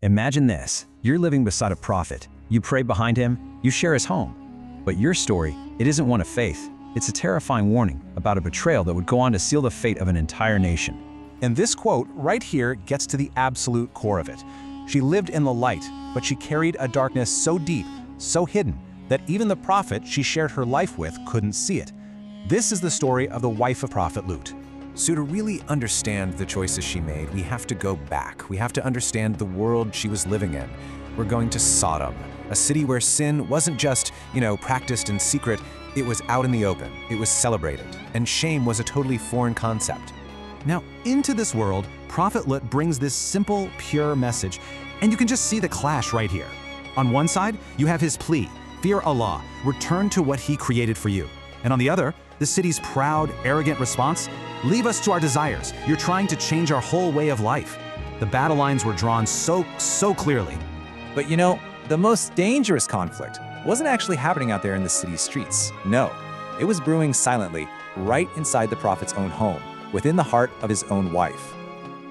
Imagine this. You're living beside a prophet. You pray behind him, you share his home. But your story, it isn't one of faith. It's a terrifying warning about a betrayal that would go on to seal the fate of an entire nation. And this quote right here gets to the absolute core of it. She lived in the light, but she carried a darkness so deep, so hidden, that even the prophet she shared her life with couldn't see it. This is the story of the wife of Prophet Lut. So to really understand the choices she made, we have to go back. We have to understand the world she was living in. We're going to Sodom, a city where sin wasn't just, practiced in secret. It was out in the open. It was celebrated. And shame was a totally foreign concept. Now, into this world, Prophet Lut brings this simple, pure message, and you can just see the clash right here. On one side, you have his plea, fear Allah, return to what he created for you. And on the other, the city's proud, arrogant response, leave us to our desires. You're trying to change our whole way of life. The battle lines were drawn so clearly. But the most dangerous conflict wasn't actually happening out there in the city's streets. No, it was brewing silently, right inside the prophet's own home, within the heart of his own wife.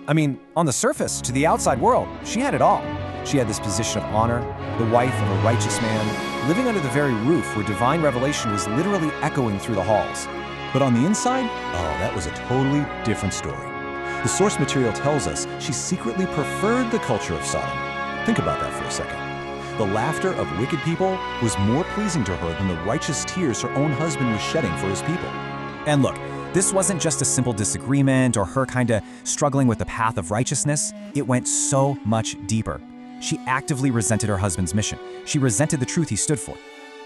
I mean, on the surface, to the outside world, she had it all. She had this position of honor, the wife of a righteous man, living under the very roof where divine revelation was literally echoing through the halls. But on the inside, that was a totally different story. The source material tells us she secretly preferred the culture of Sodom. Think about that for a second. The laughter of wicked people was more pleasing to her than the righteous tears her own husband was shedding for his people. And look, this wasn't just a simple disagreement or her kinda struggling with the path of righteousness. It went so much deeper. She actively resented her husband's mission. She resented the truth he stood for.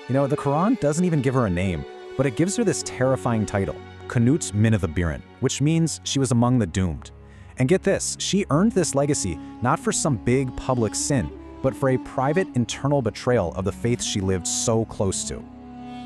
The Quran doesn't even give her a name, but it gives her this terrifying title, Qunut's Min of the Birin, which means she was among the doomed. And get this, she earned this legacy not for some big public sin, but for a private internal betrayal of the faith she lived so close to.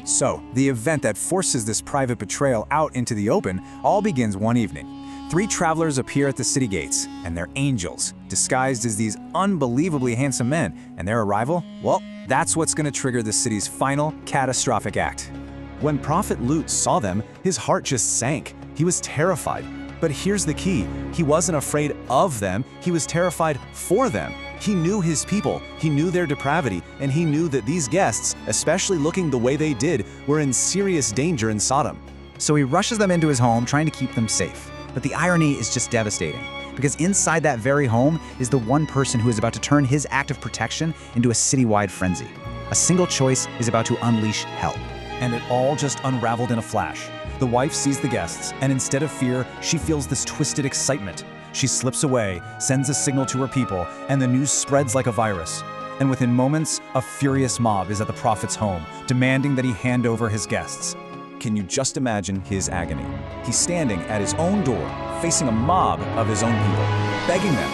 So, the event that forces this private betrayal out into the open all begins one evening. 3 travelers appear at the city gates, and they're angels, disguised as these unbelievably handsome men, and their arrival, well, that's what's gonna trigger the city's final catastrophic act. When Prophet Lut saw them, his heart just sank. He was terrified. But here's the key. He wasn't afraid of them, he was terrified for them. He knew his people, he knew their depravity, and he knew that these guests, especially looking the way they did, were in serious danger in Sodom. So he rushes them into his home, trying to keep them safe. But the irony is just devastating, because inside that very home is the one person who is about to turn his act of protection into a citywide frenzy. A single choice is about to unleash hell. And it all just unraveled in a flash. The wife sees the guests, and instead of fear, she feels this twisted excitement. She slips away, sends a signal to her people, and the news spreads like a virus. And within moments, a furious mob is at the prophet's home, demanding that he hand over his guests. Can you just imagine his agony? He's standing at his own door, facing a mob of his own people, begging them,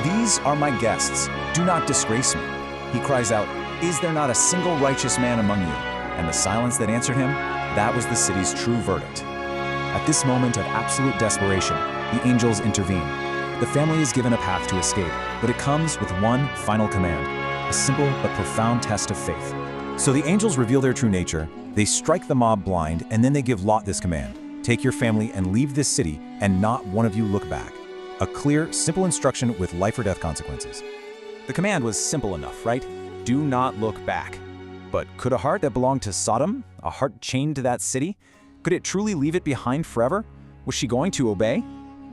"These are my guests. Do not disgrace me." He cries out, "Is there not a single righteous man among you?" And the silence that answered him, that was the city's true verdict. At this moment of absolute desperation, the angels intervene. The family is given a path to escape, but it comes with one final command, a simple but profound test of faith. So the angels reveal their true nature, they strike the mob blind, and then they give Lot this command: take your family and leave this city, and not one of you look back. A clear, simple instruction with life or death consequences. The command was simple enough, right? Do not look back. But could a heart that belonged to Sodom, a heart chained to that city, could it truly leave it behind forever? Was she going to obey?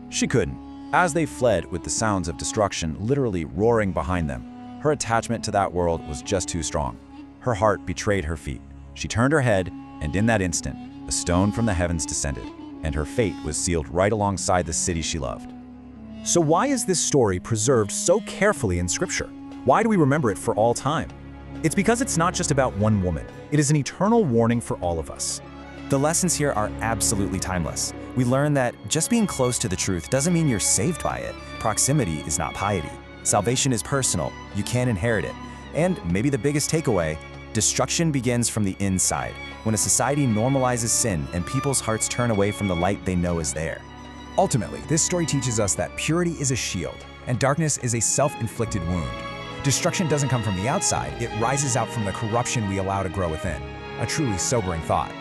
She couldn't. As they fled with the sounds of destruction literally roaring behind them, her attachment to that world was just too strong. Her heart betrayed her feet. She turned her head, and in that instant, a stone from the heavens descended, and her fate was sealed right alongside the city she loved. So why is this story preserved so carefully in Scripture? Why do we remember it for all time? It's because it's not just about one woman. It is an eternal warning for all of us. The lessons here are absolutely timeless. We learn that just being close to the truth doesn't mean you're saved by it. Proximity is not piety. Salvation is personal. You can't inherit it. And maybe the biggest takeaway, destruction begins from the inside, when a society normalizes sin and people's hearts turn away from the light they know is there. Ultimately, this story teaches us that purity is a shield, and darkness is a self-inflicted wound. Destruction doesn't come from the outside, it rises out from the corruption we allow to grow within. A truly sobering thought.